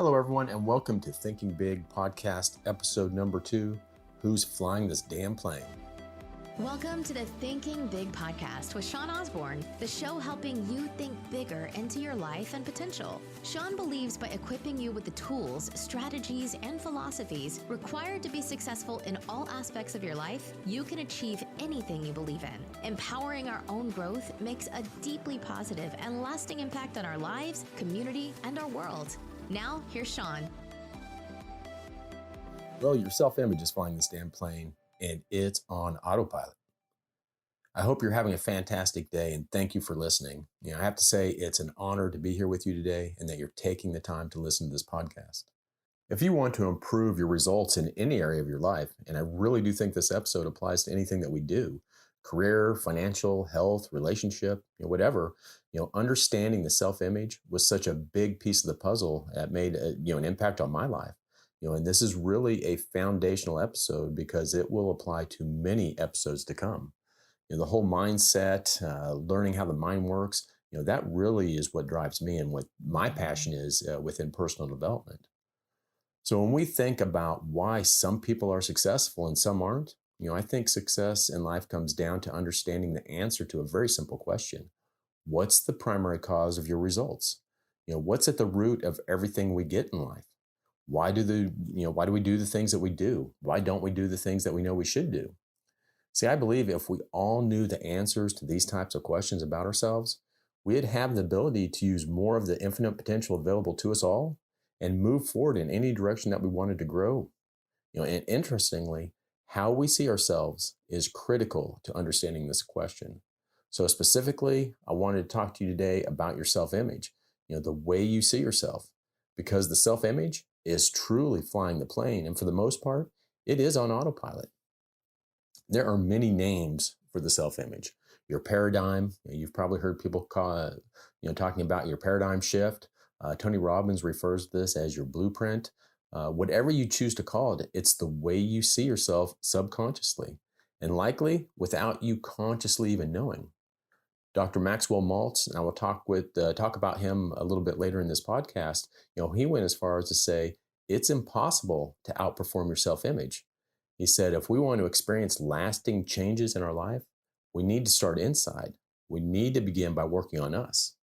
Hello, everyone, and welcome to Thinking Big Podcast, episode number 2, Who's Flying This Damn Plane? Welcome to the Thinking Big Podcast with Sean Osborn, the show helping you think bigger into your life and potential. Sean believes by equipping you with the tools, strategies, and philosophies required to be successful in all aspects of your life, you can achieve anything you believe in. Empowering our own growth makes a deeply positive and lasting impact on our lives, community, and our world. Now, here's Sean. Well, your self-image is flying this damn plane, and it's on autopilot. I hope you're having a fantastic day, and thank you for listening. I have to say it's an honor to be here with you today and that you're taking the time to listen to this podcast. If you want to improve your results in any area of your life, and I really do think this episode applies to anything that we do, career, financial, health, relationship, whatever, understanding the self-image was such a big piece of the puzzle that made an impact on my life. And this is really a foundational episode because it will apply to many episodes to come. The whole mindset, learning how the mind works, that really is what drives me and what my passion is within personal development. So when we think about why some people are successful and some aren't, I think success in life comes down to understanding the answer to a very simple question. What's the primary cause of your results? What's at the root of everything we get in life? Why do we do the things that we do? Why don't we do the things that we know we should do? See, I believe if we all knew the answers to these types of questions about ourselves, we'd have the ability to use more of the infinite potential available to us all and move forward in any direction that we wanted to grow. And interestingly, how we see ourselves is critical to understanding this question. So specifically, I wanted to talk to you today about your self-image, the way you see yourself, because the self-image is truly flying the plane. And for the most part, it is on autopilot. There are many names for the self-image. Your paradigm, you've probably heard people talking about your paradigm shift. Tony Robbins refers to this as your blueprint. Whatever you choose to call it, it's the way you see yourself subconsciously, and likely without you consciously even knowing. Dr. Maxwell Maltz, and I will talk about him a little bit later in this podcast. He went as far as to say it's impossible to outperform your self-image. He said, if we want to experience lasting changes in our life, we need to start inside. We need to begin by working on us.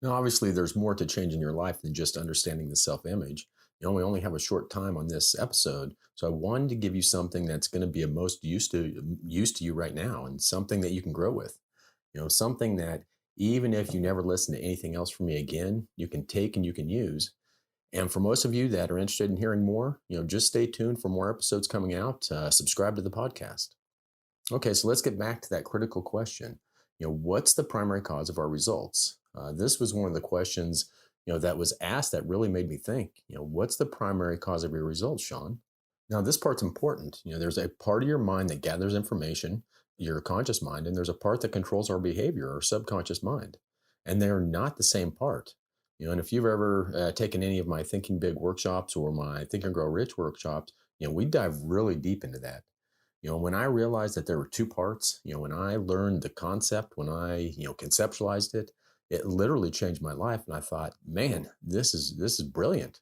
Now, obviously, there's more to change in your life than just understanding the self-image. We only have a short time on this episode, so I wanted to give you something that's going to be of most use to you right now, and something that you can grow with. Something that even if you never listen to anything else from me again, you can take and you can use. And for most of you that are interested in hearing more, just stay tuned for more episodes coming out. Subscribe to the podcast. Okay, so let's get back to that critical question. What's the primary cause of our results? This was one of the questions, that was asked that really made me think, what's the primary cause of your results, Sean? Now, this part's important. There's a part of your mind that gathers information, your conscious mind, and there's a part that controls our behavior, our subconscious mind. And they're not the same part. And if you've ever taken any of my Thinking Big workshops or my Think and Grow Rich workshops, we dive really deep into that. When I realized that there were two parts, when I learned the concept, when I, conceptualized it, it literally changed my life. And I thought, man, this is brilliant.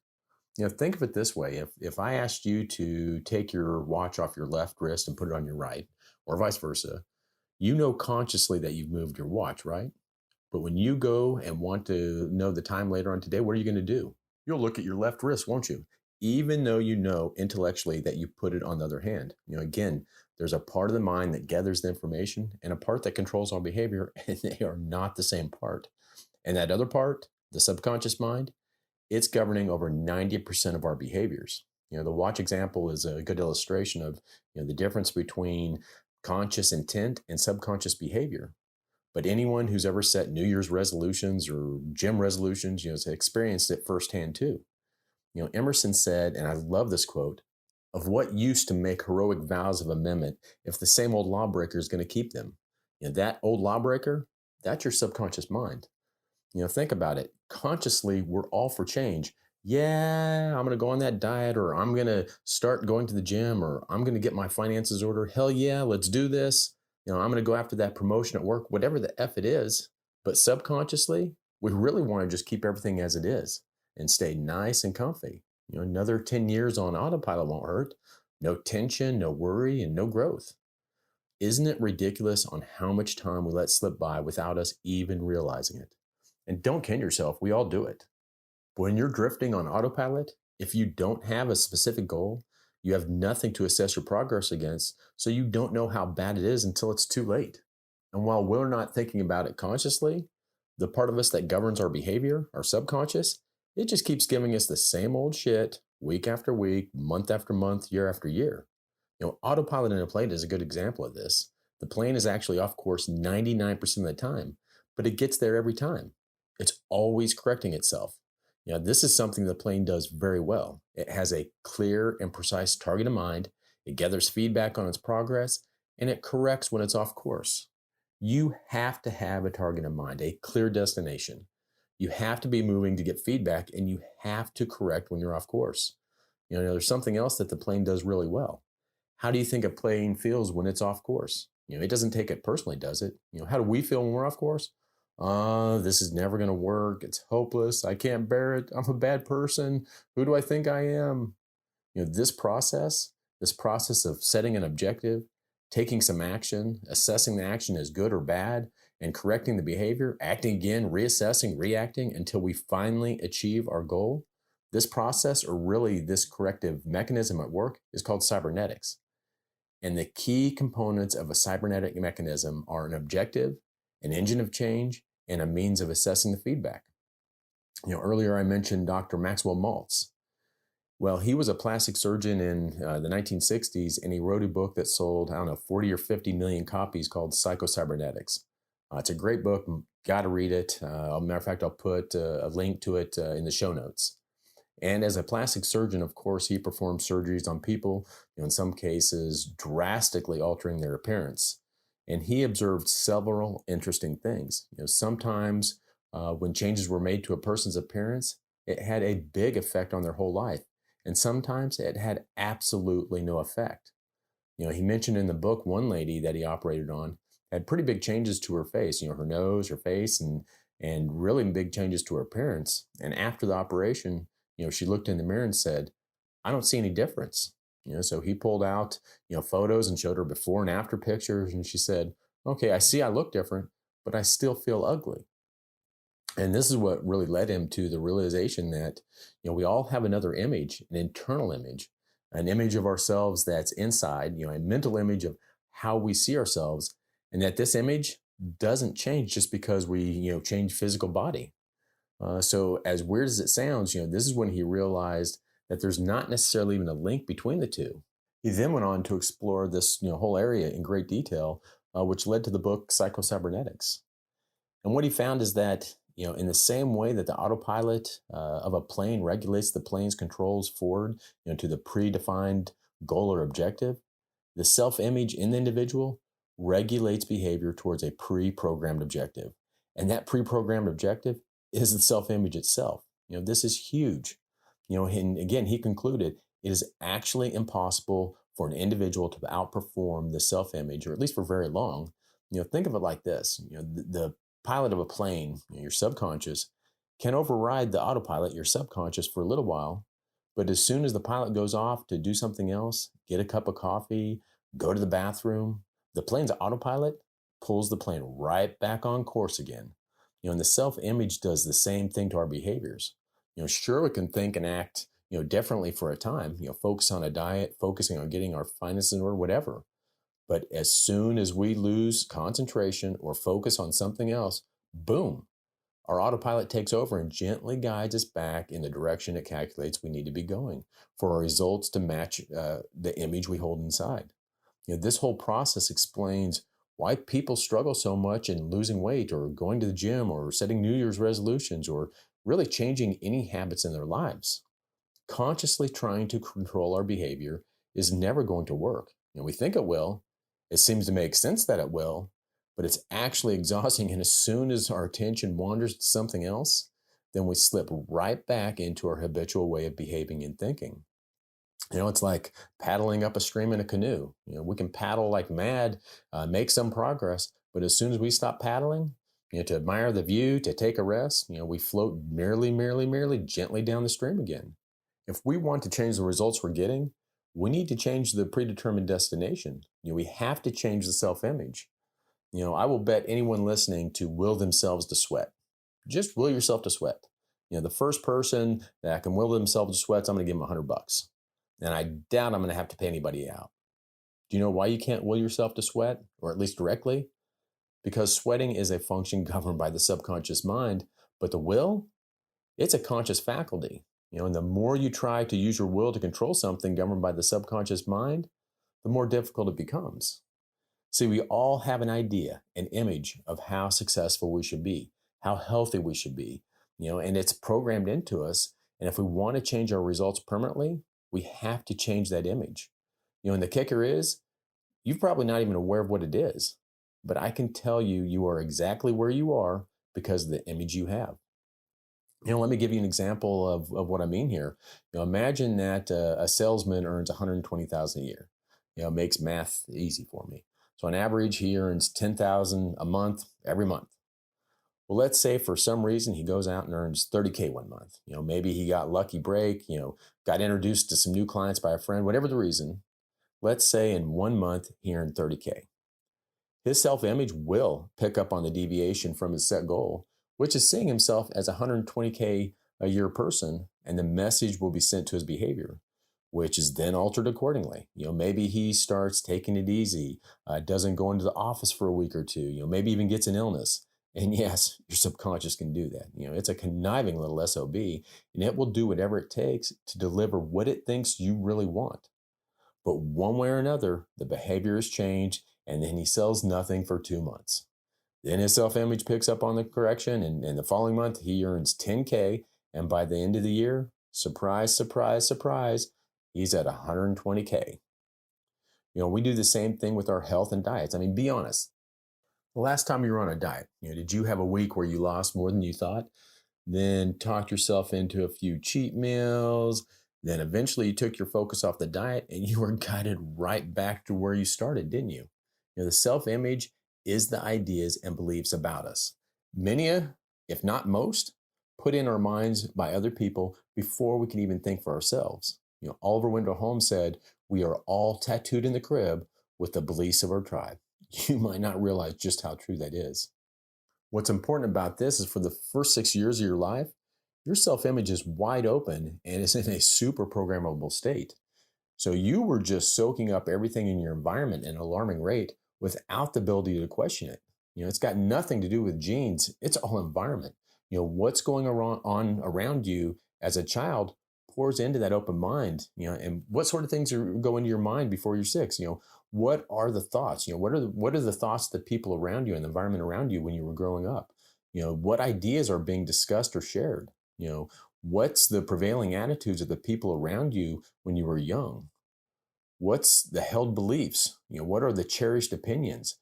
Think of it this way. If I asked you to take your watch off your left wrist and put it on your right, or vice versa, consciously that you've moved your watch, right? But when you go and want to know the time later on today, what are you going to do? You'll look at your left wrist, won't you? Even though you know intellectually that you put it on the other hand. Again, there's a part of the mind that gathers the information and a part that controls our behavior, and they are not the same part. And that other part, the subconscious mind, it's governing over 90% of our behaviors. The watch example is a good illustration of the difference between conscious intent and subconscious behavior. But anyone who's ever set New Year's resolutions or gym resolutions, has experienced it firsthand too. Emerson said, and I love this quote, of what use to make heroic vows of amendment if the same old lawbreaker is going to keep them? That old lawbreaker, that's your subconscious mind. Think about it. Consciously, we're all for change. Yeah, I'm going to go on that diet, or I'm going to start going to the gym, or I'm going to get my finances ordered. Hell yeah, let's do this. I'm going to go after that promotion at work, whatever the F it is. But subconsciously, we really want to just keep everything as it is. and stay nice and comfy. Another 10 years on autopilot won't hurt. No tension, no worry, and no growth. Isn't it ridiculous on how much time we let slip by without us even realizing it? And don't kid yourself, we all do it. When you're drifting on autopilot, if you don't have a specific goal, you have nothing to assess your progress against, so you don't know how bad it is until it's too late. And while we're not thinking about it consciously, the part of us that governs our behavior, our subconscious, it just keeps giving us the same old shit week after week, month after month, year after year. Autopilot in a plane is a good example of this. The plane is actually off course 99% of the time, but it gets there every time. It's always correcting itself. This is something the plane does very well. It has a clear and precise target in mind. It gathers feedback on its progress, and it corrects when it's off course. You have to have a target in mind, a clear destination. You have to be moving to get feedback, and you have to correct when you're off course. There's something else that the plane does really well. How do you think a plane feels when it's off course? It doesn't take it personally, does it? How do we feel when we're off course? This is never going to work. It's hopeless. I can't bear it. I'm a bad person. Who do I think I am? This process of setting an objective, taking some action, assessing the action as good or bad, and correcting the behavior, acting again, reassessing, reacting until we finally achieve our goal. This process, or really this corrective mechanism at work, is called cybernetics. And the key components of a cybernetic mechanism are an objective, an engine of change, and a means of assessing the feedback. Earlier I mentioned Dr. Maxwell Maltz. Well, he was a plastic surgeon in the 1960s, and he wrote a book that sold, 40 or 50 million copies called Psycho-Cybernetics. It's a great book. Got to read it. Matter of fact, I'll put a link to it in the show notes. And as a plastic surgeon, of course, he performed surgeries on people, in some cases, drastically altering their appearance. And he observed several interesting things. Sometimes when changes were made to a person's appearance, it had a big effect on their whole life. And sometimes it had absolutely no effect. He mentioned in the book one lady that he operated on had pretty big changes to her face, her nose, her face, and really big changes to her appearance. And after the operation, she looked in the mirror and said, I don't see any difference. So he pulled out, photos and showed her before and after pictures. And she said, okay, I see I look different, but I still feel ugly. And this is what really led him to the realization that, we all have another image, an internal image, an image of ourselves that's inside, a mental image of how we see ourselves. And that this image doesn't change just because we, change physical body. So as weird as it sounds, this is when he realized that there's not necessarily even a link between the two. He then went on to explore this whole area in great detail, which led to the book Psycho-Cybernetics. And what he found is that, in the same way that the autopilot of a plane regulates the plane's controls forward, to the predefined goal or objective, the self-image in the individual regulates behavior towards a pre-programmed objective. And that pre-programmed objective is the self-image itself. This is huge. And again, he concluded it is actually impossible for an individual to outperform the self-image, or at least for very long. Think of it like this. The pilot of a plane, your subconscious, can override the autopilot, your subconscious, for a little while. But as soon as the pilot goes off to do something else, get a cup of coffee, go to the bathroom, the plane's autopilot pulls the plane right back on course again. And the self-image does the same thing to our behaviors. Sure, we can think and act, differently for a time, focus on a diet, focusing on getting our finances or whatever. But as soon as we lose concentration or focus on something else, boom, our autopilot takes over and gently guides us back in the direction it calculates we need to be going for our results to match the image we hold inside. This whole process explains why people struggle so much in losing weight or going to the gym or setting New Year's resolutions or really changing any habits in their lives. Consciously trying to control our behavior is never going to work. We think it will. It seems to make sense that it will, but it's actually exhausting. And as soon as our attention wanders to something else, then we slip right back into our habitual way of behaving and thinking. It's like paddling up a stream in a canoe. We can paddle like mad, make some progress, but as soon as we stop paddling, to admire the view, to take a rest, we float merely, gently down the stream again. If we want to change the results we're getting, we need to change the predetermined destination. We have to change the self-image. I will bet anyone listening to will themselves to sweat. Just will yourself to sweat. The first person that can will themselves to sweat, I'm going to give them $100. And I doubt I'm going to have to pay anybody out. Do you know why you can't will yourself to sweat, or at least directly? Because sweating is a function governed by the subconscious mind, but the will, it's a conscious faculty. And the more you try to use your will to control something governed by the subconscious mind, the more difficult it becomes. See, we all have an idea, an image of how successful we should be, how healthy we should be, and it's programmed into us. And if we want to change our results permanently, we have to change that image. And the kicker is, you're probably not even aware of what it is, but I can tell you, you are exactly where you are because of the image you have. Let me give you an example of what I mean here. Imagine that a salesman earns $120,000 a year. Makes math easy for me. So on average, he earns $10,000 a month every month. Well, let's say for some reason he goes out and earns $30K one month. Maybe he got lucky break, got introduced to some new clients by a friend, whatever the reason. Let's say in 1 month he earned $30K. His self-image will pick up on the deviation from his set goal, which is seeing himself as a $120K a year person, and the message will be sent to his behavior, which is then altered accordingly. Maybe he starts taking it easy, doesn't go into the office for a week or two, maybe even gets an illness. And yes, your subconscious can do that. It's a conniving little SOB, and it will do whatever it takes to deliver what it thinks you really want. But one way or another, the behavior has changed, and then he sells nothing for 2 months. Then his self-image picks up on the correction, and in the following month, he earns $10K, and by the end of the year, surprise, surprise, surprise, he's at $120K. We do the same thing with our health and diets. I mean, be honest. The last time you were on a diet, did you have a week where you lost more than you thought? Then talked yourself into a few cheat meals. Then eventually you took your focus off the diet and you were guided right back to where you started, didn't you? The self-image is the ideas and beliefs about us. Many, if not most, put in our minds by other people before we can even think for ourselves. Oliver Wendell Holmes said, "We are all tattooed in the crib with the beliefs of our tribe." You might not realize just how true that is. What's important about this is for the first 6 years of your life, your self-image is wide open and is in a super programmable state. So you were just soaking up everything in your environment at an alarming rate without the ability to question it. It's got nothing to do with genes. It's all environment. What's going on around you as a child pours into that open mind, and what sort of things go into your mind before you're 6? What are the thoughts? What are the thoughts that people around you and the environment around you when you were growing up? What ideas are being discussed or shared? What's the prevailing attitudes of the people around you when you were young? What's the held beliefs? What are the cherished opinions?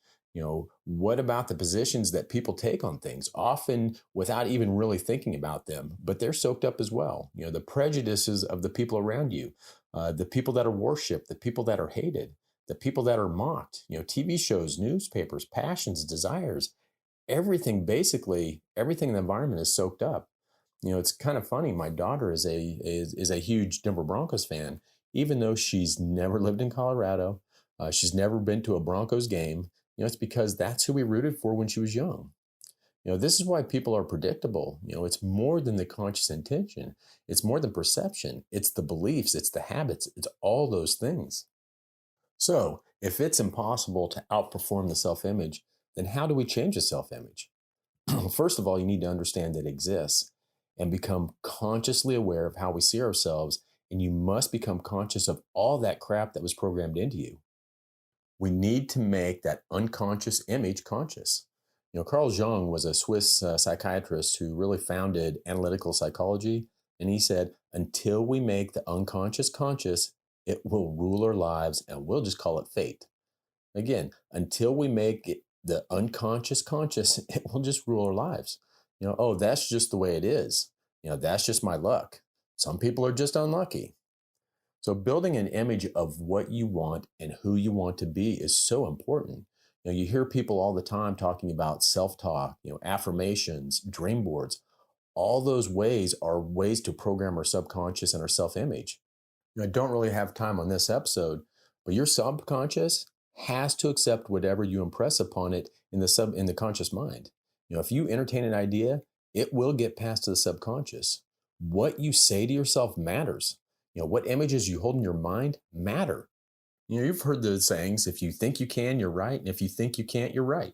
What about the positions that people take on things, often without even really thinking about them, but they're soaked up as well. The prejudices of the people around you, the people that are worshipped, the people that are hated, the people that are mocked, TV shows, newspapers, passions, desires, everything, basically, everything in the environment is soaked up. It's kind of funny. My daughter is a huge Denver Broncos fan, even though she's never lived in Colorado. She's never been to a Broncos game. It's because that's who we rooted for when she was young. This is why people are predictable. It's more than the conscious intention. It's more than perception. It's the beliefs. It's the habits. It's all those things. So if it's impossible to outperform the self-image, then how do we change the self-image? First of all, you need to understand that it exists and become consciously aware of how we see ourselves. And you must become conscious of all that crap that was programmed into you. We need to make that unconscious image conscious. Carl Jung was a Swiss psychiatrist who really founded analytical psychology. And he said, until we make the unconscious conscious, it will rule our lives, and we'll just call it fate. Again, until we make it the unconscious conscious, it will just rule our lives. Oh, that's just the way it is. That's just my luck. Some people are just unlucky. So building an image of what you want and who you want to be is so important. You hear people all the time talking about self-talk, affirmations, dream boards. All those ways are ways to program our subconscious and our self-image. I don't really have time on this episode, but your subconscious has to accept whatever you impress upon it in the conscious mind. If you entertain an idea, it will get passed to the subconscious. What you say to yourself matters. What images you hold in your mind matter. You've heard those sayings, if you think you can, you're right. And if you think you can't, you're right.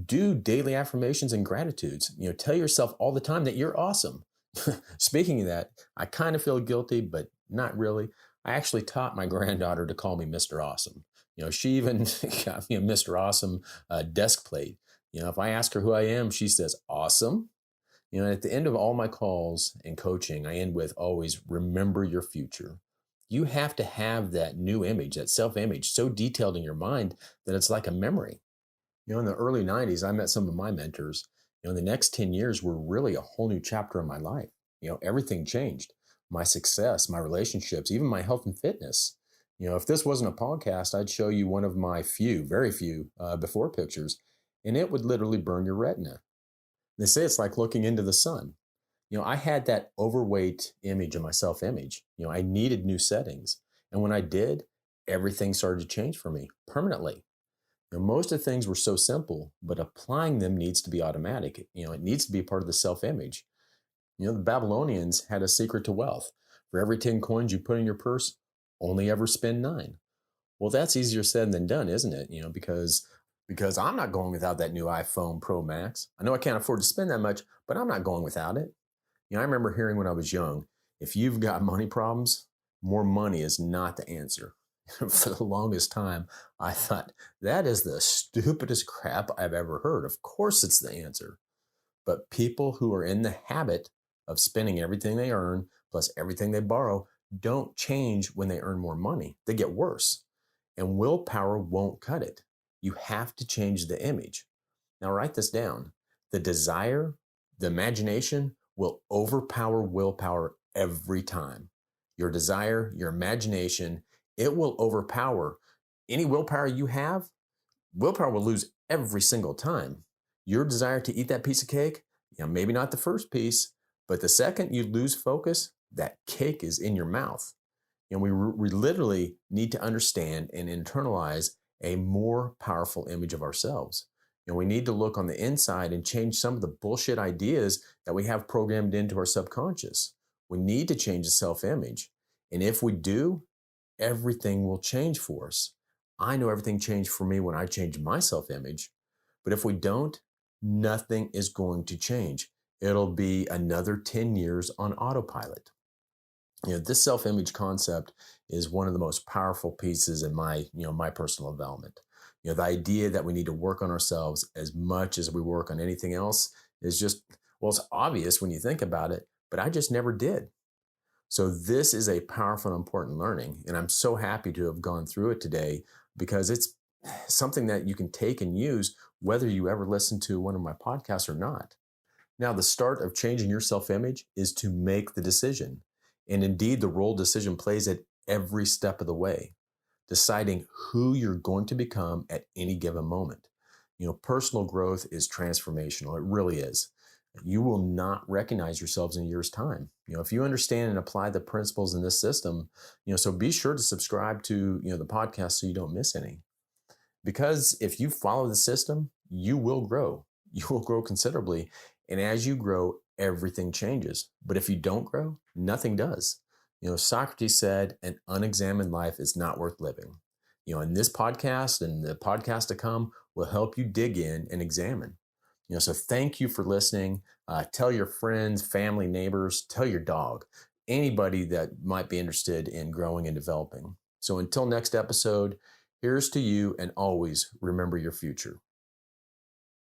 Do daily affirmations and gratitudes. Tell yourself all the time that you're awesome. Speaking of that, I kind of feel guilty, but not really. I actually taught my granddaughter to call me Mr. Awesome. She even got me a Mr. Awesome desk plate. If I ask her who I am, she says, awesome. At the end of all my calls and coaching, I end with always remember your future. You have to have that new image, that self-image so detailed in your mind that it's like a memory. In the early 90s, I met some of my mentors. The next 10 years were really a whole new chapter in my life. Everything changed. My success, my relationships, even my health and fitness. If this wasn't a podcast, I'd show you one of my very few before pictures, and it would literally burn your retina. They say it's like looking into the sun. I had that overweight image of my self-image. I needed new settings. And when I did, everything started to change for me permanently. Most of the things were so simple, but applying them needs to be automatic. It needs to be part of the self-image. The Babylonians had a secret to wealth. For every 10 coins you put in your purse, only ever spend 9. Well, that's easier said than done, isn't it? Because I'm not going without that new iPhone Pro Max. I know I can't afford to spend that much, but I'm not going without it. I remember hearing when I was young, if you've got money problems, more money is not the answer. For the longest time, I thought, that is the stupidest crap I've ever heard. Of course it's the answer. But people who are in the habit of spending everything they earn plus everything they borrow don't change when they earn more money. They get worse. And willpower won't cut it. You have to change the image. Now write this down. The desire, the imagination will overpower willpower every time. Your desire, your imagination, it will overpower any willpower you have. Willpower will lose every single time. Your desire to eat that piece of cake, maybe not the first piece, but the second you lose focus, that cake is in your mouth. We literally need to understand and internalize a more powerful image of ourselves. We need to look on the inside and change some of the bullshit ideas that we have programmed into our subconscious. We need to change the self-image. And if we do, everything will change for us. I know everything changed for me when I changed my self-image. But if we don't, nothing is going to change. It'll be another 10 years on autopilot. This self-image concept is one of the most powerful pieces in my personal development. The idea that we need to work on ourselves as much as we work on anything else is just, it's obvious when you think about it, but I just never did. So this is a powerful and important learning, and I'm so happy to have gone through it today because it's something that you can take and use whether you ever listen to one of my podcasts or not. Now, the start of changing your self-image is to make the decision. And indeed, the role decision plays at every step of the way, deciding who you're going to become at any given moment. Personal growth is transformational. It really is. You will not recognize yourselves in a year's time. If you understand and apply the principles in this system, so be sure to subscribe to, the podcast so you don't miss any. Because if you follow the system, you will grow. You will grow considerably. And as you grow, everything changes. But if you don't grow, nothing does. Socrates said, an unexamined life is not worth living. And this podcast and the podcast to come will help you dig in and examine. So thank you for listening. Tell your friends, family, neighbors, tell your dog, anybody that might be interested in growing and developing. So until next episode, here's to you, and always remember your future.